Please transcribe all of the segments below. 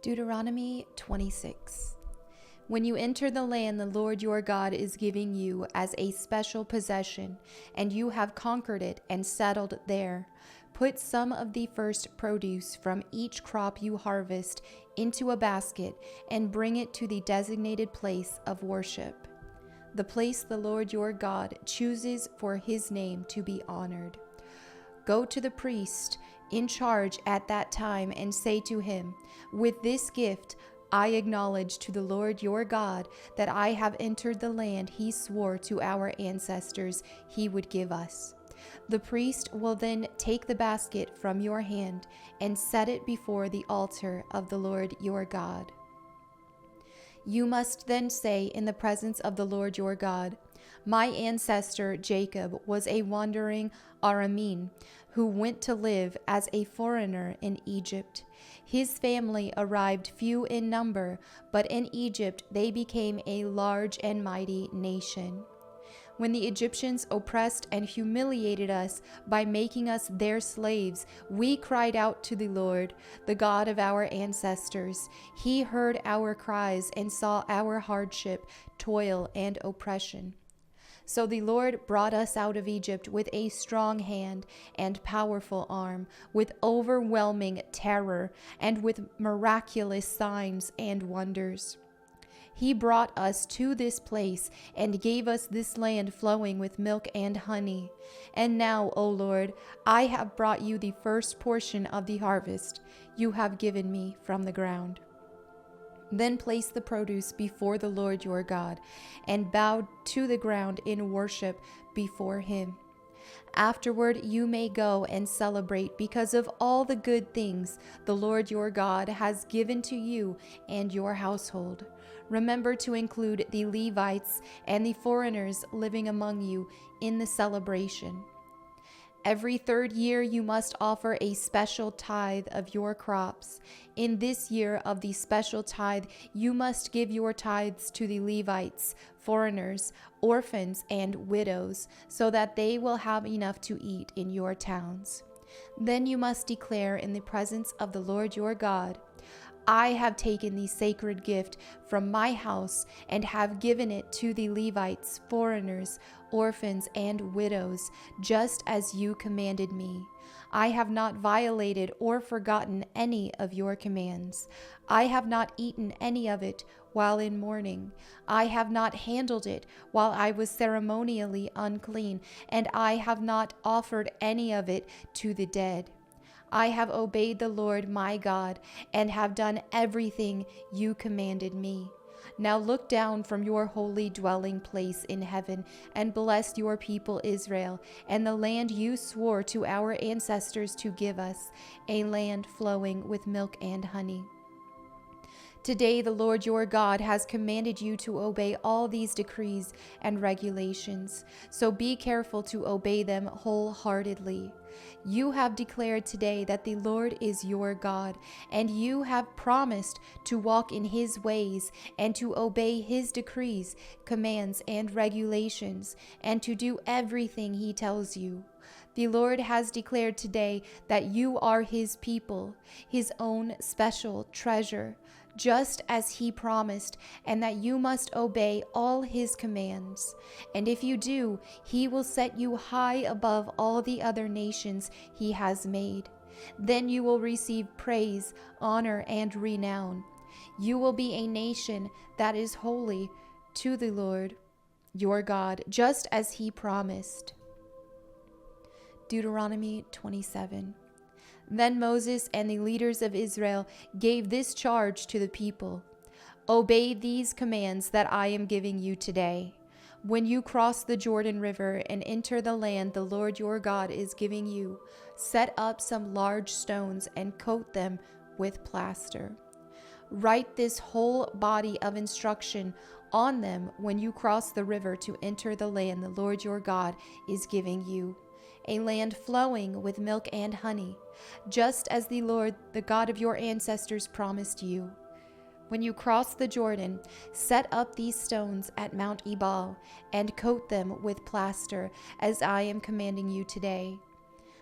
Deuteronomy 26. When you enter the land the Lord your God is giving you as a special possession, and you have conquered it and settled there, put some of the first produce from each crop you harvest into a basket and bring it to the designated place of worship, the place the Lord your God chooses for his name to be honored. Go to the priest in charge at that time and say to him, "With this gift I acknowledge to the Lord your God that I have entered the land he swore to our ancestors he would give us." The priest will then take the basket from your hand and set it before the altar of the Lord your God. You must then say in the presence of the Lord your God, "My ancestor Jacob was a wandering Aramean who went to live as a foreigner in Egypt. His family arrived few in number, but in Egypt they became a large and mighty nation. When the Egyptians oppressed and humiliated us by making us their slaves, we cried out to the Lord, the God of our ancestors. He heard our cries and saw our hardship, toil, and oppression. So the Lord brought us out of Egypt with a strong hand and powerful arm, with overwhelming terror, and with miraculous signs and wonders. He brought us to this place and gave us this land flowing with milk and honey. And now, O Lord, I have brought you the first portion of the harvest you have given me from the ground." Then place the produce before the Lord your God and bow to the ground in worship before him. Afterward, you may go and celebrate because of all the good things the Lord your God has given to you and your household. Remember to include the Levites and the foreigners living among you in the celebration. Every third year you must offer a special tithe of your crops. In this year of the special tithe, you must give your tithes to the Levites, foreigners, orphans, and widows, so that they will have enough to eat in your towns. Then you must declare in the presence of the Lord your God, "I have taken the sacred gift from my house and have given it to the Levites, foreigners, orphans, and widows, just as you commanded me. I have not violated or forgotten any of your commands. I have not eaten any of it while in mourning. I have not handled it while I was ceremonially unclean, and I have not offered any of it to the dead. I have obeyed the Lord my God and have done everything you commanded me. Now look down from your holy dwelling place in heaven and bless your people Israel and the land you swore to our ancestors to give us, a land flowing with milk and honey." Today the Lord your God has commanded you to obey all these decrees and regulations, so be careful to obey them wholeheartedly. You have declared today that the Lord is your God, and you have promised to walk in his ways and to obey his decrees, commands, and regulations, and to do everything he tells you. The Lord has declared today that you are his people, his own special treasure, just as he promised, and that you must obey all his commands. And if you do, he will set you high above all the other nations he has made. Then you will receive praise, honor, and renown. You will be a nation that is holy to the Lord your God, just as he promised. Deuteronomy 27. Then Moses and the leaders of Israel gave this charge to the people: "Obey these commands that I am giving you today. When you cross the Jordan River and enter the land the Lord your God is giving you, set up some large stones and coat them with plaster. Write this whole body of instruction on them when you cross the river to enter the land the Lord your God is giving you, a land flowing with milk and honey, just as the Lord, the God of your ancestors, promised you. When you cross the Jordan, set up these stones at Mount Ebal and coat them with plaster, as I am commanding you today.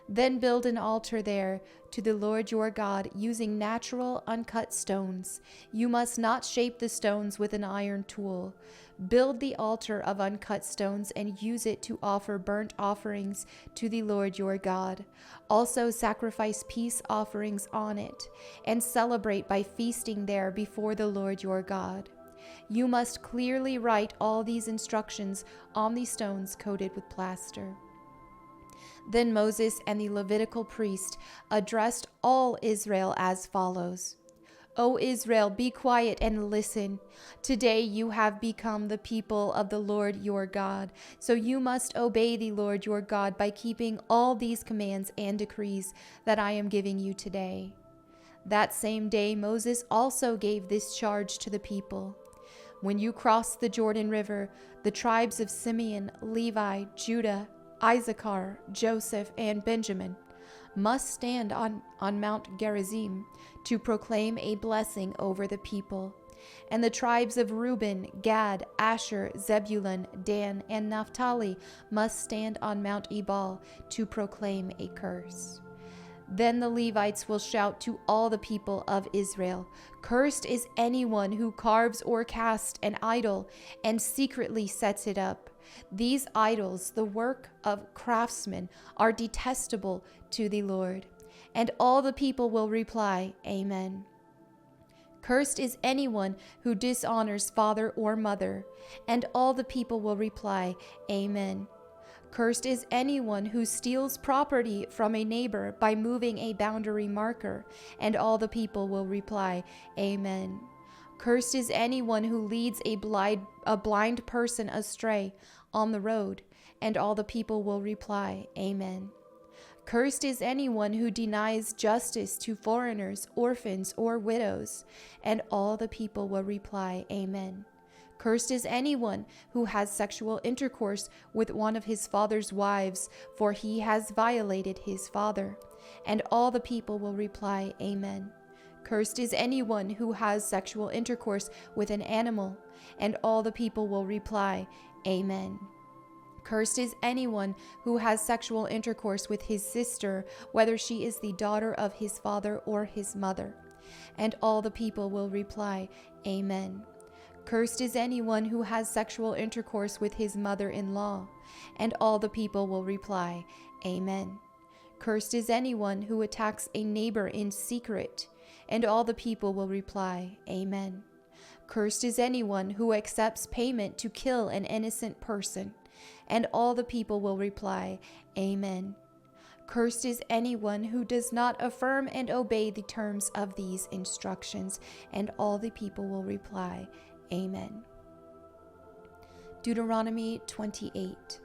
Then build an altar there to the Lord your God using natural uncut stones. You must not shape the stones with an iron tool. Build the altar of uncut stones and use it to offer burnt offerings to the Lord your God. Also sacrifice peace offerings on it and celebrate by feasting there before the Lord your God. You must clearly write all these instructions on the stones coated with plaster. Then Moses and the Levitical priest addressed all Israel as follows. O Israel, be quiet and listen. Today you have become the people of the Lord your God. So you must obey the Lord your God by keeping all these commands and decrees that I am giving you today. That same day Moses also gave this charge to the people. When you cross the Jordan River, the tribes of Simeon, Levi, Judah, Issachar, Joseph, and Benjamin must stand on Mount Gerizim to proclaim a blessing over the people. And the tribes of Reuben, Gad, Asher, Zebulun, Dan, and Naphtali must stand on Mount Ebal to proclaim a curse. Then the Levites will shout to all the people of Israel, "Cursed is anyone who carves or casts an idol and secretly sets it up. These idols, the work of craftsmen, are detestable to the Lord." And all the people will reply, "Amen." Cursed is anyone who dishonors father or mother. And all the people will reply, "Amen." Cursed is anyone who steals property from a neighbor by moving a boundary marker. And all the people will reply, "Amen." Cursed is anyone who leads a blind person astray on the road. And all the people will reply, "Amen." Cursed is anyone who denies justice to foreigners, orphans, or widows. And all the people will reply, "Amen." Cursed is anyone who has sexual intercourse with one of his father's wives, for he has violated his father. And all the people will reply, "Amen." Cursed is anyone who has sexual intercourse with an animal. And all the people will reply, "Amen." Cursed is anyone who has sexual intercourse with his sister, whether she is the daughter of his father or his mother. And all the people will reply, "Amen." Cursed is anyone who has sexual intercourse with his mother-in-law. And all the people will reply, "Amen." Cursed is anyone who attacks a neighbor in secret. And all the people will reply, "Amen." Cursed is anyone who accepts payment to kill an innocent person. And all the people will reply, "Amen." Cursed is anyone who does not affirm and obey the terms of these instructions. And all the people will reply, "Amen." Deuteronomy 28.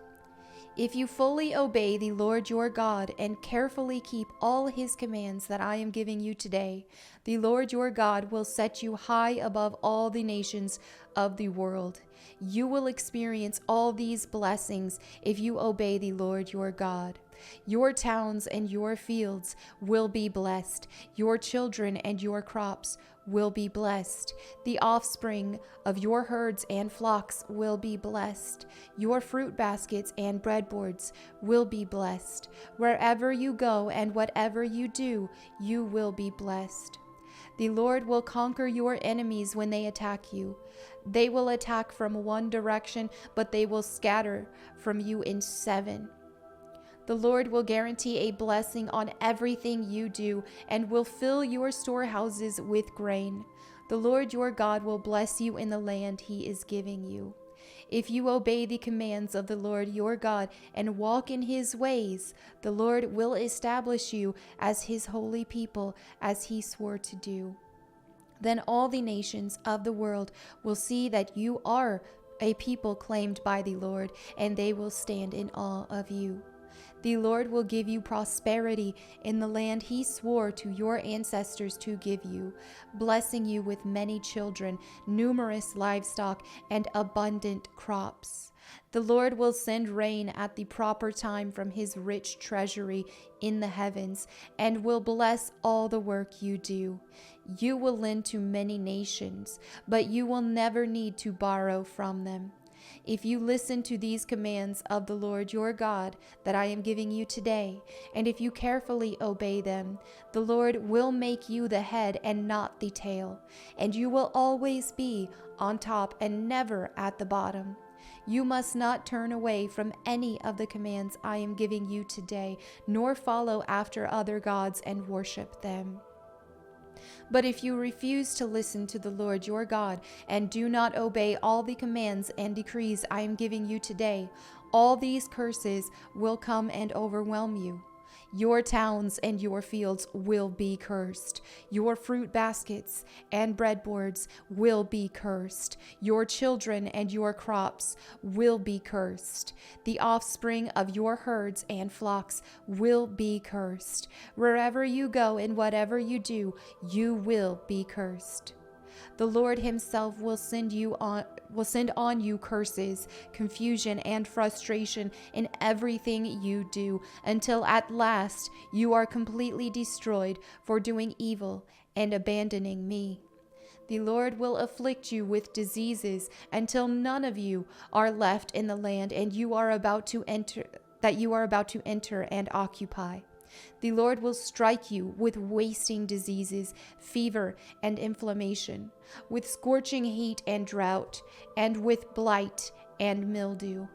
If you fully obey the Lord your God and carefully keep all his commands that I am giving you today, the Lord your God will set you high above all the nations of the world. You will experience all these blessings if you obey the Lord your God. Your towns and your fields will be blessed. Your children and your crops will be blessed. The offspring of your herds and flocks will be blessed. Your fruit baskets and breadboards will be blessed. Wherever you go and whatever you do, you will be blessed. The Lord will conquer your enemies when they attack you. They will attack from one direction, but they will scatter from you in 7. The Lord will guarantee a blessing on everything you do and will fill your storehouses with grain. The Lord your God will bless you in the land he is giving you. If you obey the commands of the Lord your God and walk in his ways, the Lord will establish you as his holy people, as he swore to do. Then all the nations of the world will see that you are a people claimed by the Lord, and they will stand in awe of you. The Lord will give you prosperity in the land he swore to your ancestors to give you, blessing you with many children, numerous livestock, and abundant crops. The Lord will send rain at the proper time from his rich treasury in the heavens, and will bless all the work you do. You will lend to many nations, but you will never need to borrow from them. If you listen to these commands of the Lord your God that I am giving you today, and if you carefully obey them, the Lord will make you the head and not the tail, and you will always be on top and never at the bottom. You must not turn away from any of the commands I am giving you today, nor follow after other gods and worship them. But if you refuse to listen to the Lord your God and do not obey all the commands and decrees I am giving you today, all these curses will come and overwhelm you. Your towns and your fields will be cursed. Your fruit baskets and breadboards will be cursed. Your children and your crops will be cursed. The offspring of your herds and flocks will be cursed. Wherever you go and whatever you do, you will be cursed. The Lord himself will send on you curses, confusion, and frustration in everything you do, until at last you are completely destroyed for doing evil and abandoning me. The Lord will afflict you with diseases until none of you are left in the land and you are about to enter and occupy. The Lord will strike you with wasting diseases, fever and inflammation, with scorching heat and drought, and with blight and mildew.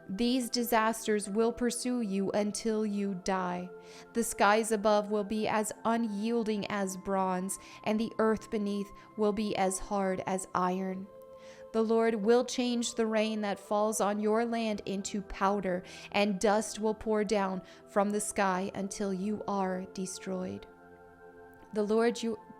These disasters will pursue you until you die. The skies above will be as unyielding as bronze, and the earth beneath will be as hard as iron. The Lord will change the rain that falls on your land into powder, and dust will pour down from the sky until you are destroyed. The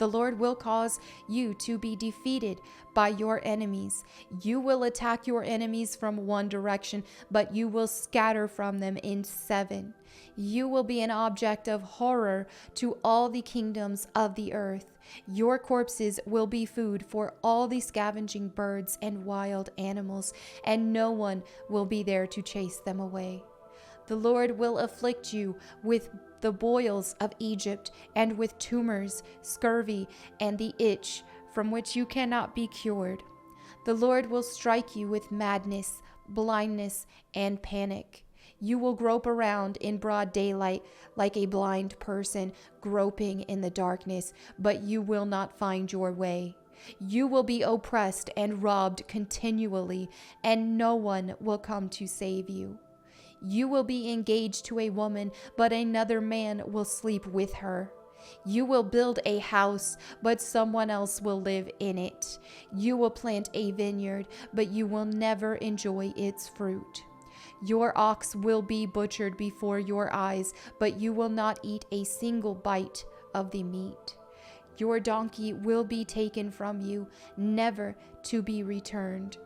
Lord will cause you to be defeated by your enemies. You will attack your enemies from one direction, but you will scatter from them in 7. You will be an object of horror to all the kingdoms of the earth. Your corpses will be food for all the scavenging birds and wild animals, and no one will be there to chase them away. The Lord will afflict you with the boils of Egypt, and with tumors, scurvy, and the itch from which you cannot be cured. The Lord will strike you with madness, blindness, and panic. You will grope around in broad daylight like a blind person groping in the darkness, but you will not find your way. You will be oppressed and robbed continually, and no one will come to save you. You will be engaged to a woman, but another man will sleep with her. You will build a house, but someone else will live in it. You will plant a vineyard, but you will never enjoy its fruit. Your ox will be butchered before your eyes, but you will not eat a single bite of the meat. Your donkey will be taken from you, never to be returned.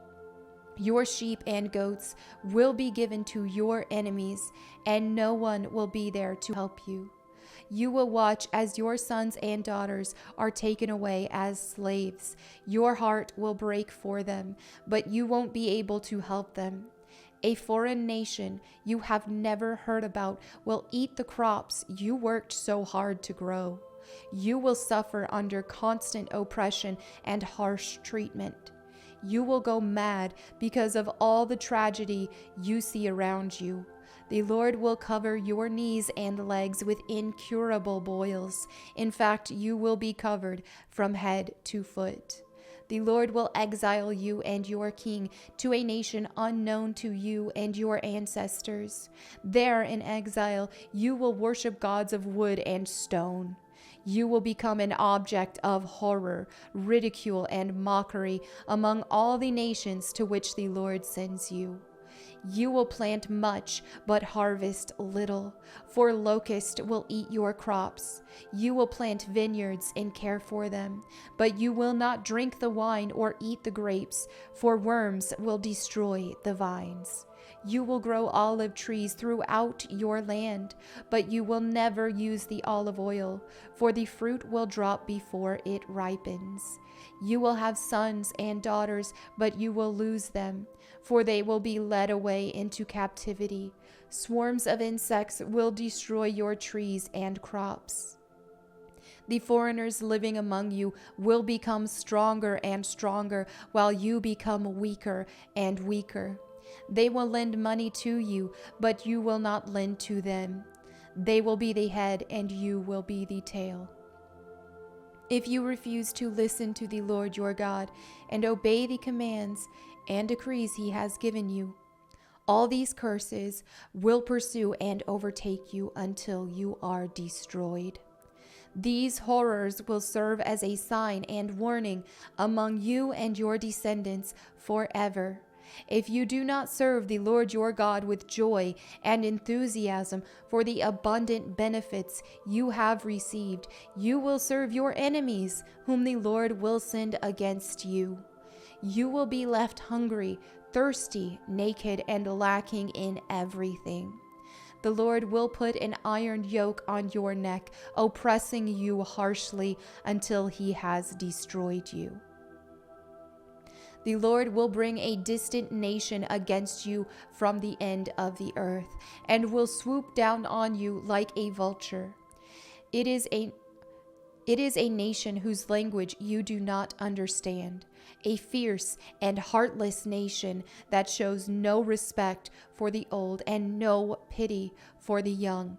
Your sheep and goats will be given to your enemies, and no one will be there to help you. You will watch as your sons and daughters are taken away as slaves. Your heart will break for them, but you won't be able to help them. A foreign nation you have never heard about will eat the crops you worked so hard to grow. You will suffer under constant oppression and harsh treatment. You will go mad because of all the tragedy you see around you. The Lord will cover your knees and legs with incurable boils. In fact, you will be covered from head to foot. The Lord will exile you and your king to a nation unknown to you and your ancestors. There in exile, you will worship gods of wood and stone. You will become an object of horror, ridicule, and mockery among all the nations to which the Lord sends you. You will plant much, but harvest little, for locusts will eat your crops. You will plant vineyards and care for them, but you will not drink the wine or eat the grapes, for worms will destroy the vines. You will grow olive trees throughout your land, but you will never use the olive oil, for the fruit will drop before it ripens. You will have sons and daughters, but you will lose them, for they will be led away into captivity. Swarms of insects will destroy your trees and crops. The foreigners living among you will become stronger and stronger, while you become weaker and weaker. They will lend money to you, but you will not lend to them. They will be the head, and you will be the tail. If you refuse to listen to the Lord your God and obey the commands and decrees he has given you, all these curses will pursue and overtake you until you are destroyed. These horrors will serve as a sign and warning among you and your descendants forever. If you do not serve the Lord your God with joy and enthusiasm for the abundant benefits you have received, you will serve your enemies, whom the Lord will send against you. You will be left hungry, thirsty, naked, and lacking in everything. The Lord will put an iron yoke on your neck, oppressing you harshly until he has destroyed you. The Lord will bring a distant nation against you from the end of the earth, and will swoop down on you like a vulture. It is a nation whose language you do not understand, a fierce and heartless nation that shows no respect for the old and no pity for the young.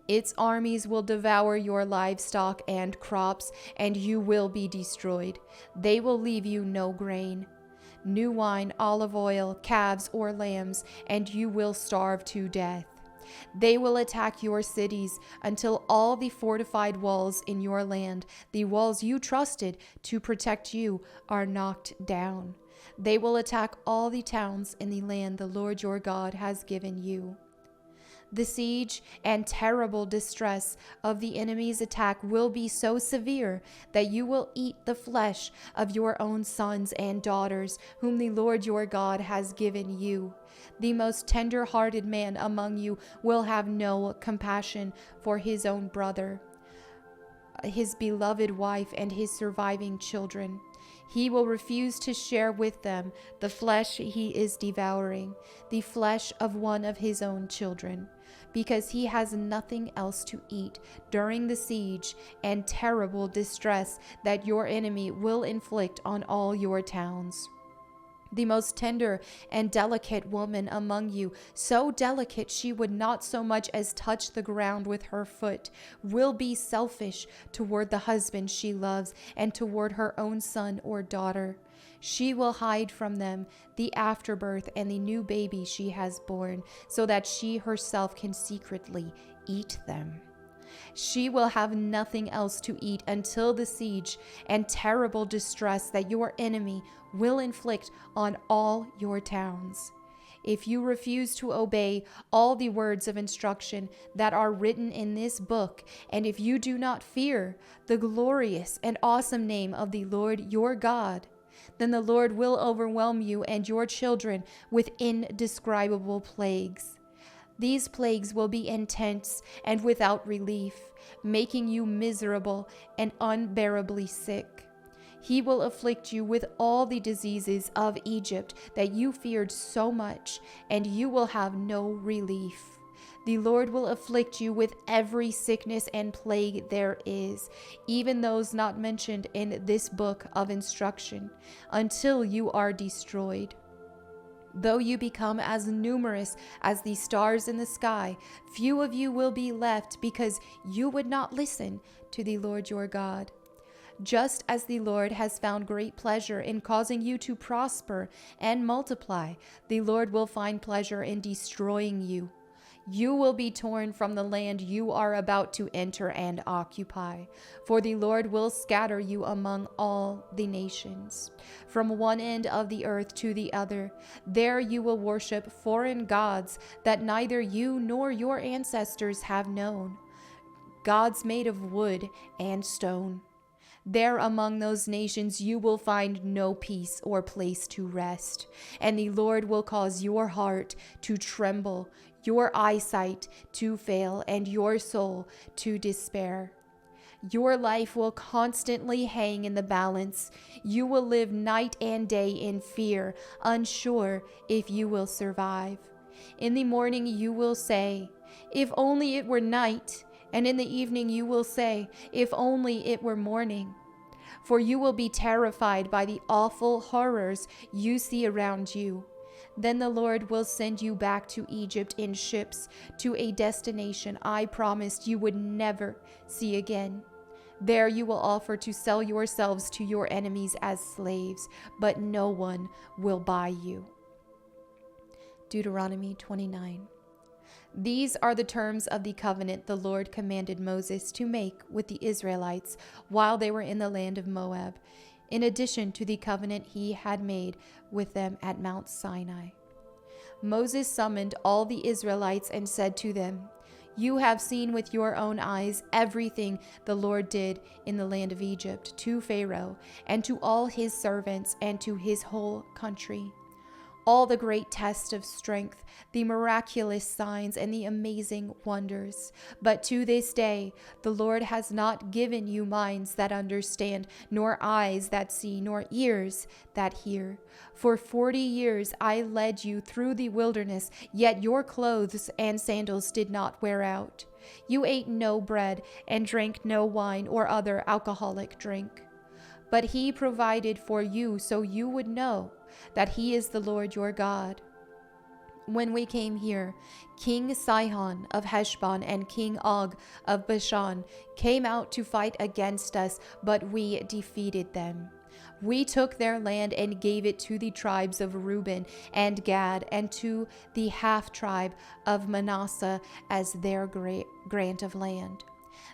Its armies will devour your livestock and crops, and you will be destroyed. They will leave you no grain, new wine, olive oil, calves, or lambs, and you will starve to death. They will attack your cities until all the fortified walls in your land, the walls you trusted to protect you, are knocked down. They will attack all the towns in the land the Lord your God has given you. The siege and terrible distress of the enemy's attack will be so severe that you will eat the flesh of your own sons and daughters, whom the Lord your God has given you. The most tender-hearted man among you will have no compassion for his own brother, his beloved wife, and his surviving children. He will refuse to share with them the flesh he is devouring, the flesh of one of his own children, because he has nothing else to eat during the siege and terrible distress that your enemy will inflict on all your towns. The most tender and delicate woman among you, so delicate she would not so much as touch the ground with her foot, will be selfish toward the husband she loves and toward her own son or daughter. She will hide from them the afterbirth and the new baby she has born, so that she herself can secretly eat them. She will have nothing else to eat until the siege and terrible distress that your enemy will inflict on all your towns. If you refuse to obey all the words of instruction that are written in this book, and if you do not fear the glorious and awesome name of the Lord your God, then the Lord will overwhelm you and your children with indescribable plagues. These plagues will be intense and without relief, making you miserable and unbearably sick. He will afflict you with all the diseases of Egypt that you feared so much, and you will have no relief. The Lord will afflict you with every sickness and plague there is, even those not mentioned in this book of instruction, until you are destroyed. Though you become as numerous as the stars in the sky, few of you will be left, because you would not listen to the Lord your God. Just as the Lord has found great pleasure in causing you to prosper and multiply, the Lord will find pleasure in destroying you. You will be torn from the land you are about to enter and occupy, for the Lord will scatter you among all the nations, from one end of the earth to the other. There you will worship foreign gods that neither you nor your ancestors have known, gods made of wood and stone. There among those nations you will find no peace or place to rest, and the Lord will cause your heart to tremble, your eyesight to fail, and your soul to despair. Your life will constantly hang in the balance. You will live night and day in fear, unsure if you will survive. In the morning you will say, "If only it were night," And in the evening you will say, if only it were morning. For you will be terrified by the awful horrors you see around you. Then the Lord will send you back to Egypt in ships, to a destination I promised you would never see again. There you will offer to sell yourselves to your enemies as slaves, but no one will buy you. Deuteronomy 29. These are the terms of the covenant the Lord commanded Moses to make with the Israelites while they were in the land of Moab, in addition to the covenant he had made with them at Mount Sinai. Moses summoned all the Israelites and said to them, "You have seen with your own eyes everything the Lord did in the land of Egypt to Pharaoh and to all his servants and to his whole country. All the great tests of strength, the miraculous signs, and the amazing wonders. But to this day, the Lord has not given you minds that understand, nor eyes that see, nor ears that hear. For 40 years I led you through the wilderness, yet your clothes and sandals did not wear out. You ate no bread and drank no wine or other alcoholic drink. But he provided for you so you would know that he is the Lord your God. When we came here, King Sihon of Heshbon and King Og of Bashan came out to fight against us, but we defeated them. We took their land and gave it to the tribes of Reuben and Gad and to the half-tribe of Manasseh as their grant of land.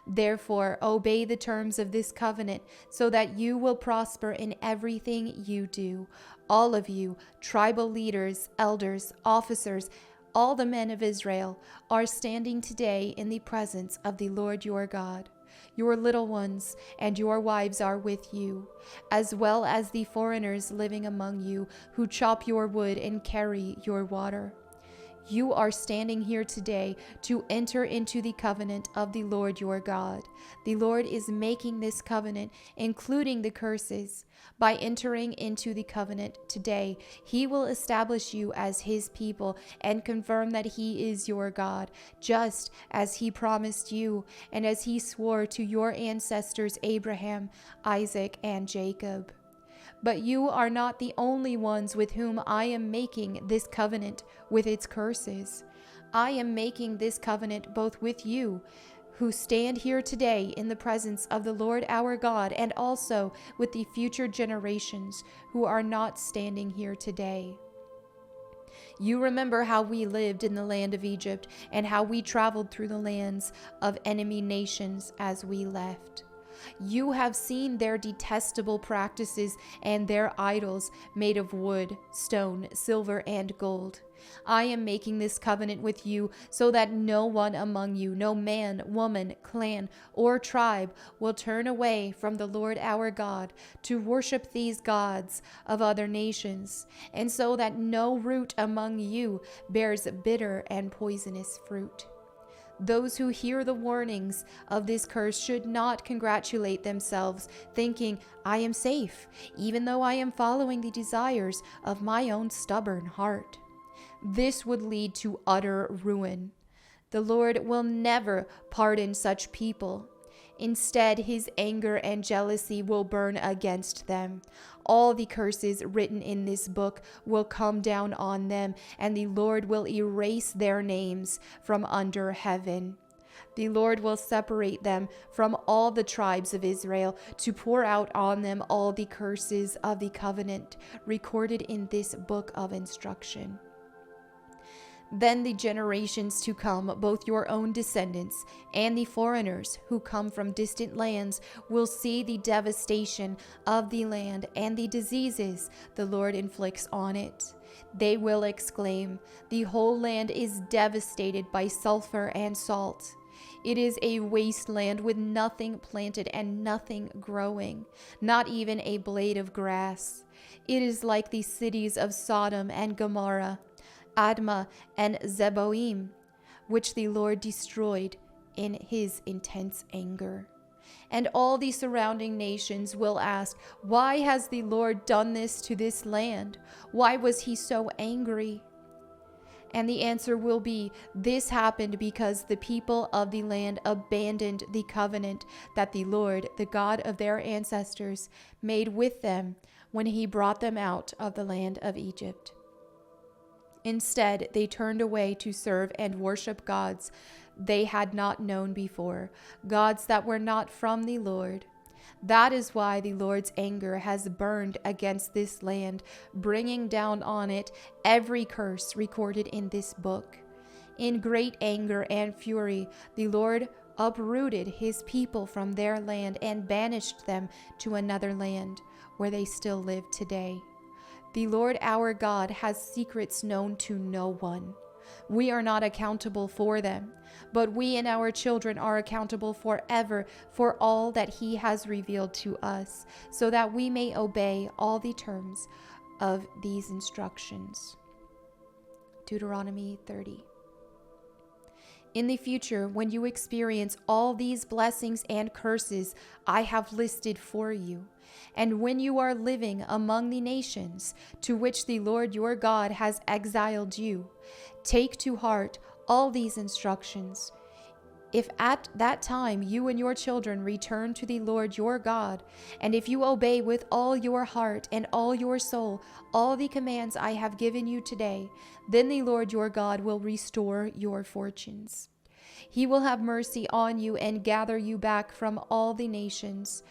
Therefore, obey the terms of this covenant so that you will prosper in everything you do. All of you, tribal leaders, elders, officers, all the men of Israel are standing today in the presence of the Lord your God. Your little ones and your wives are with you, as well as the foreigners living among you who chop your wood and carry your water. You are standing here today to enter into the covenant of the Lord your God. The Lord is making this covenant, including the curses. By entering into the covenant today, he will establish you as his people and confirm that he is your God, just as he promised you and as he swore to your ancestors Abraham, Isaac, and Jacob. But you are not the only ones with whom I am making this covenant with its curses. I am making this covenant both with you, who stand here today in the presence of the Lord our God, and also with the future generations who are not standing here today. You remember how we lived in the land of Egypt and how we traveled through the lands of enemy nations as we left. You have seen their detestable practices and their idols made of wood, stone, silver, and gold. I am making this covenant with you so that no one among you, no man, woman, clan, or tribe will turn away from the Lord our God to worship these gods of other nations, and so that no root among you bears bitter and poisonous fruit. Those who hear the warnings of this curse should not congratulate themselves, thinking, I am safe, even though I am following the desires of my own stubborn heart. This would lead to utter ruin. The Lord will never pardon such people. Instead, his anger and jealousy will burn against them. All the curses written in this book will come down on them, and the Lord will erase their names from under heaven. The Lord will separate them from all the tribes of Israel to pour out on them all the curses of the covenant recorded in this book of instruction. Then the generations to come, both your own descendants and the foreigners who come from distant lands, will see the devastation of the land and the diseases the Lord inflicts on it. They will exclaim, "The whole land is devastated by sulfur and salt. It is a wasteland with nothing planted and nothing growing, not even a blade of grass. It is like the cities of Sodom and Gomorrah, Admah and Zeboim, which the Lord destroyed in his intense anger." And all the surrounding nations will ask, "Why has the Lord done this to this land? Why was he so angry?" And the answer will be, this happened because the people of the land abandoned the covenant that the Lord, the God of their ancestors, made with them when he brought them out of the land of Egypt. Instead, they turned away to serve and worship gods they had not known before, gods that were not from the Lord. That is why the Lord's anger has burned against this land, bringing down on it every curse recorded in this book. In great anger and fury, the Lord uprooted his people from their land and banished them to another land, where they still live today. The Lord our God has secrets known to no one. We are not accountable for them, but we and our children are accountable forever for all that he has revealed to us, so that we may obey all the terms of these instructions. Deuteronomy 30. In the future, when you experience all these blessings and curses I have listed for you, and when you are living among the nations to which the Lord your God has exiled you, take to heart all these instructions. If at that time you and your children return to the Lord your God, and if you obey with all your heart and all your soul all the commands I have given you today, then the Lord your God will restore your fortunes. He will have mercy on you and gather you back from all the nations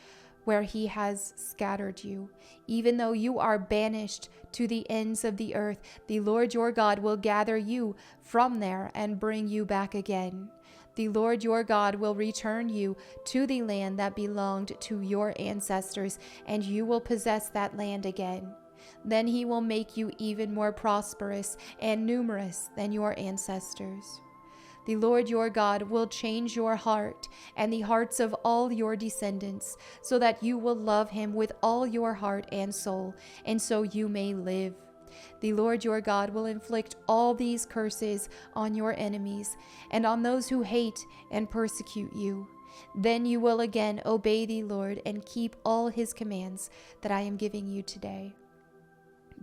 where he has scattered you. Even though you are banished to the ends of the earth, the Lord your God will gather you from there and bring you back again. The Lord your God will return you to the land that belonged to your ancestors, and you will possess that land again. Then he will make you even more prosperous and numerous than your ancestors. The Lord your God will change your heart and the hearts of all your descendants, so that you will love him with all your heart and soul, and so you may live. The Lord your God will inflict all these curses on your enemies and on those who hate and persecute you. Then you will again obey the Lord and keep all his commands that I am giving you today.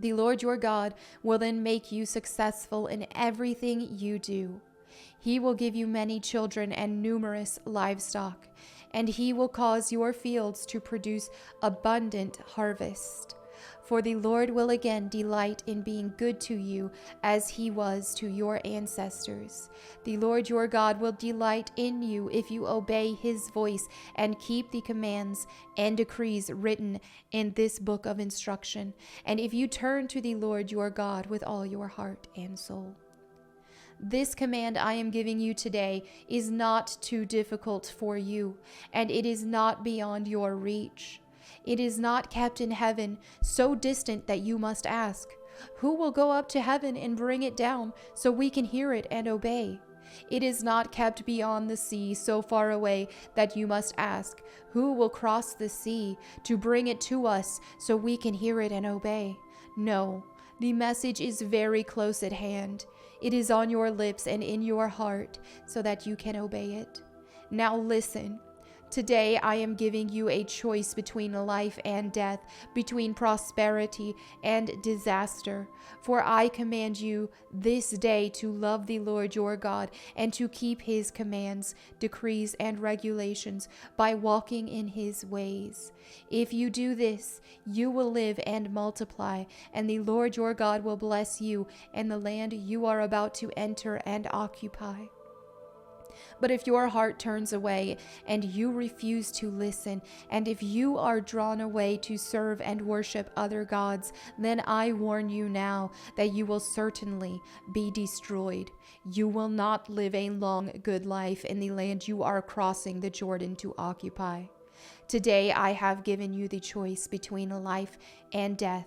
The Lord your God will then make you successful in everything you do. He will give you many children and numerous livestock, and he will cause your fields to produce abundant harvest. For the Lord will again delight in being good to you as he was to your ancestors. The Lord your God will delight in you if you obey his voice and keep the commands and decrees written in this book of instruction, and if you turn to the Lord your God with all your heart and soul. This command I am giving you today is not too difficult for you, and it is not beyond your reach. It is not kept in heaven, so distant that you must ask, who will go up to heaven and bring it down so we can hear it and obey? It is not kept beyond the sea, so far away that you must ask, who will cross the sea to bring it to us so we can hear it and obey? No, the message is very close at hand. It is on your lips and in your heart so that you can obey it. Now listen. Today I am giving you a choice between life and death, between prosperity and disaster. For I command you this day to love the Lord your God and to keep his commands, decrees, and regulations by walking in his ways. If you do this, you will live and multiply, and the Lord your God will bless you and the land you are about to enter and occupy. But if your heart turns away and you refuse to listen, and if you are drawn away to serve and worship other gods, then I warn you now that you will certainly be destroyed. You will not live a long, good life in the land you are crossing the Jordan to occupy. Today I have given you the choice between life and death,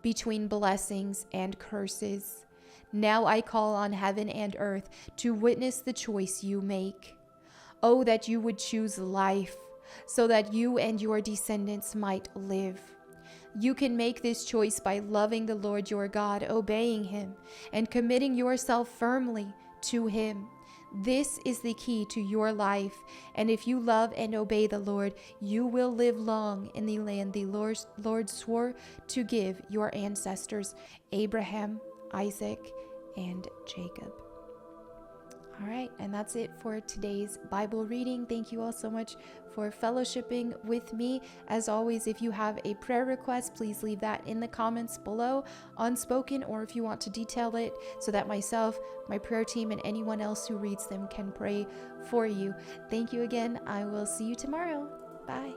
between blessings and curses. Now I call on heaven and earth to witness the choice you make. Oh, that you would choose life, so that you and your descendants might live. You can make this choice by loving the Lord your God, obeying him, and committing yourself firmly to him. This is the key to your life, and if you love and obey the Lord, you will live long in the land the Lord swore to give your ancestors, Abraham, Isaac, and Jacob. All right, and that's it for today's Bible reading. Thank you all so much for fellowshipping with me. As always, if you have a prayer request, please leave that in the comments below, unspoken, or if you want to detail it so that myself, my prayer team, and anyone else who reads them can pray for you. Thank you again. I will see you tomorrow. Bye.